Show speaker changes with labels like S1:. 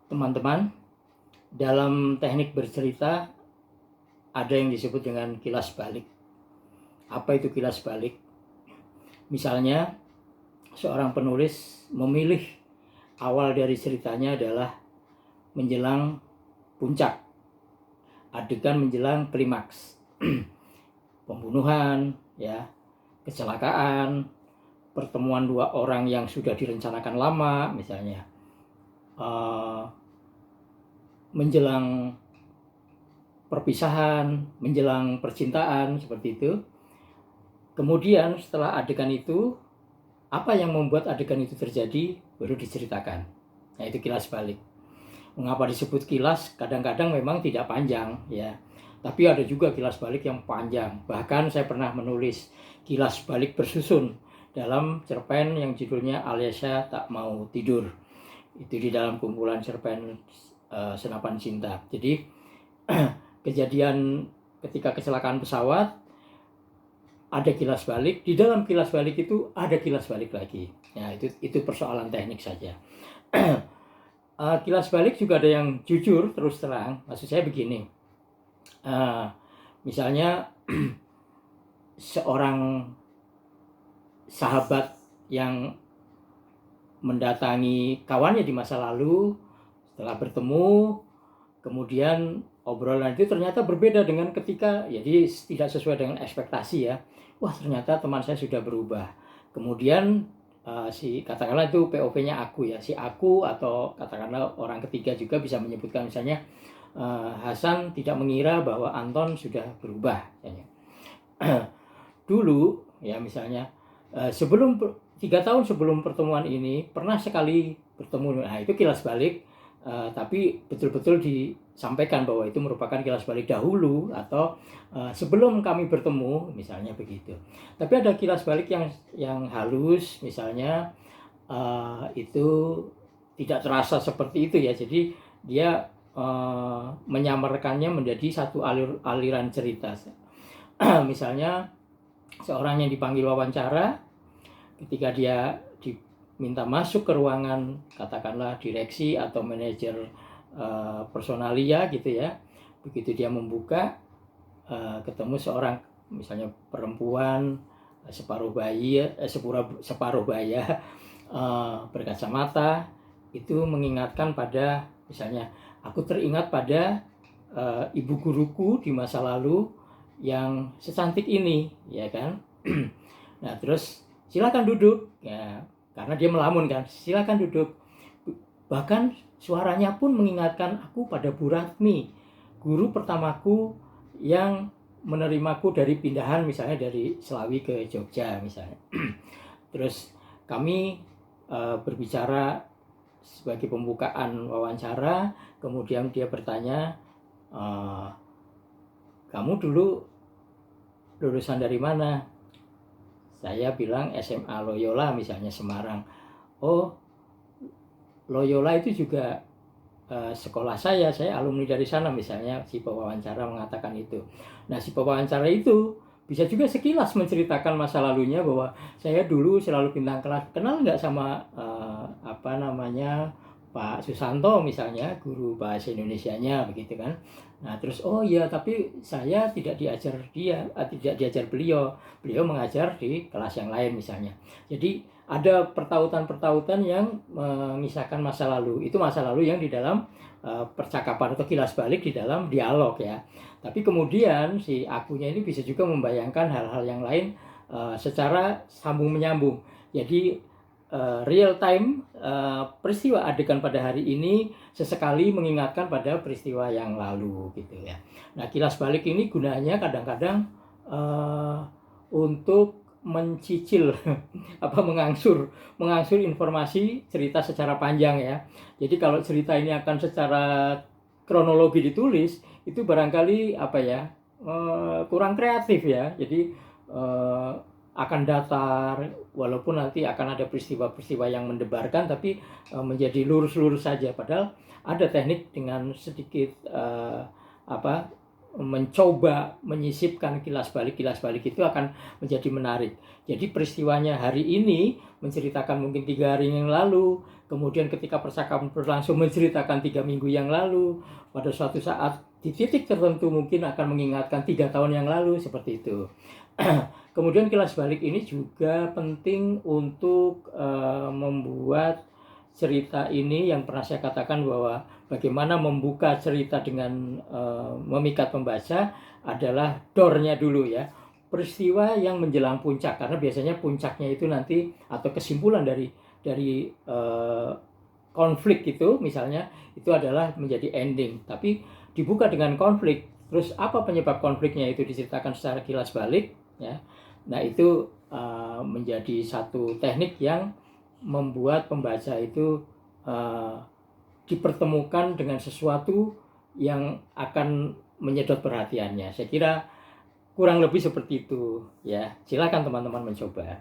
S1: teman-teman, dalam teknik bercerita ada yang disebut dengan kilas balik. Apa itu kilas balik? Misalnya, seorang penulis memilih awal dari ceritanya adalah menjelang puncak, adegan menjelang klimaks, pembunuhan, ya, kecelakaan, pertemuan dua orang yang sudah direncanakan lama, misalnya menjelang perpisahan, menjelang percintaan, seperti itu. Kemudian setelah adegan itu, apa yang membuat adegan itu terjadi baru diceritakan. Nah, itu kilas balik. Mengapa disebut kilas? Kadang-kadang memang tidak panjang, ya. Tapi ada juga kilas balik yang panjang. Bahkan saya pernah menulis kilas balik bersusun dalam cerpen yang judulnya Aliasya Tak Mau Tidur. Itu di dalam kumpulan cerpen Senapan Cinta. Jadi kejadian ketika kecelakaan pesawat, ada kilas balik, di dalam kilas balik itu ada kilas balik lagi. Ya, itu persoalan teknik saja. Kilas balik juga ada yang jujur, terus terang. Maksud saya begini, misalnya seorang sahabat yang mendatangi kawannya di masa lalu, setelah bertemu, kemudian obrolan itu ternyata berbeda dengan ketika, jadi tidak sesuai dengan ekspektasi, ya. Wah, ternyata teman saya sudah berubah. Kemudian si katakanlah itu POV-nya aku, ya, si aku, atau katakanlah orang ketiga juga bisa menyebutkan, misalnya Hasan tidak mengira bahwa Anton sudah berubah, misalnya. Dulu, ya, misalnya sebelum 3 tahun sebelum pertemuan ini pernah sekali bertemu. Nah, itu kilas balik, tapi betul-betul disampaikan bahwa itu merupakan kilas balik dahulu atau sebelum kami bertemu, misalnya begitu. Tapi ada kilas balik yang halus, misalnya itu tidak terasa seperti itu, ya. Jadi dia menyamarkannya menjadi satu aliran cerita. Misalnya seorang yang dipanggil wawancara, ketika dia diminta masuk ke ruangan katakanlah direksi atau manajer personalia, gitu, ya. Begitu dia membuka, ketemu seorang misalnya perempuan separuh baya berkacamata, itu mengingatkan pada, misalnya, aku teringat pada ibu guruku di masa lalu yang secantik ini, ya kan. Nah, terus silakan duduk, ya, karena dia melamun kan, silakan duduk. Bahkan suaranya pun mengingatkan aku pada Bu Ratmi, guru pertamaku yang menerimaku dari pindahan, misalnya dari Selawi ke Jogja, misalnya. Terus kami berbicara sebagai pembukaan wawancara, kemudian dia bertanya, kamu dulu lulusan dari mana? Saya bilang SMA Loyola, misalnya, Semarang. Oh, Loyola itu juga sekolah saya alumni dari sana, misalnya si pewawancara mengatakan itu. Nah, si pewawancara itu bisa juga sekilas menceritakan masa lalunya, bahwa saya dulu selalu bintang kelas. Kenal nggak sama Pak Susanto, misalnya, guru bahasa Indonesianya, begitu kan. Nah, terus, oh iya, tapi saya tidak diajar beliau mengajar di kelas yang lain, misalnya. Jadi ada pertautan-pertautan yang mengisahkan masa lalu. Itu masa lalu yang di dalam percakapan atau kilas balik di dalam dialog, ya. Tapi kemudian si akunya ini bisa juga membayangkan hal-hal yang lain secara sambung menyambung. Jadi real time peristiwa adegan pada hari ini sesekali mengingatkan pada peristiwa yang lalu, gitu, ya. Nah, kilas balik ini gunanya kadang-kadang untuk mencicil mengangsur informasi cerita secara panjang, ya. Jadi kalau cerita ini akan secara kronologi ditulis, itu barangkali kurang kreatif, ya. Jadi akan datar, walaupun nanti akan ada peristiwa-peristiwa yang mendebarkan, tapi menjadi lurus-lurus saja. Padahal ada teknik dengan sedikit mencoba menyisipkan kilas balik itu akan menjadi menarik. Jadi peristiwanya hari ini menceritakan mungkin 3 hari yang lalu, kemudian ketika percakapan berlangsung menceritakan 3 minggu yang lalu, pada suatu saat di titik tertentu mungkin akan mengingatkan 3 tahun yang lalu, seperti itu. Kemudian kilas balik ini juga penting untuk membuat cerita ini, yang pernah saya katakan bahwa bagaimana membuka cerita dengan memikat pembaca adalah door-nya dulu ya. Peristiwa yang menjelang puncak, karena biasanya puncaknya itu nanti atau kesimpulan dari konflik itu misalnya itu adalah menjadi ending, tapi dibuka dengan konflik. Terus apa penyebab konfliknya itu diceritakan secara kilas balik ya. Nah, itu menjadi satu teknik yang membuat pembaca itu dipertemukan dengan sesuatu yang akan menyedot perhatiannya. Saya kira kurang lebih seperti itu ya. Silakan teman-teman mencoba.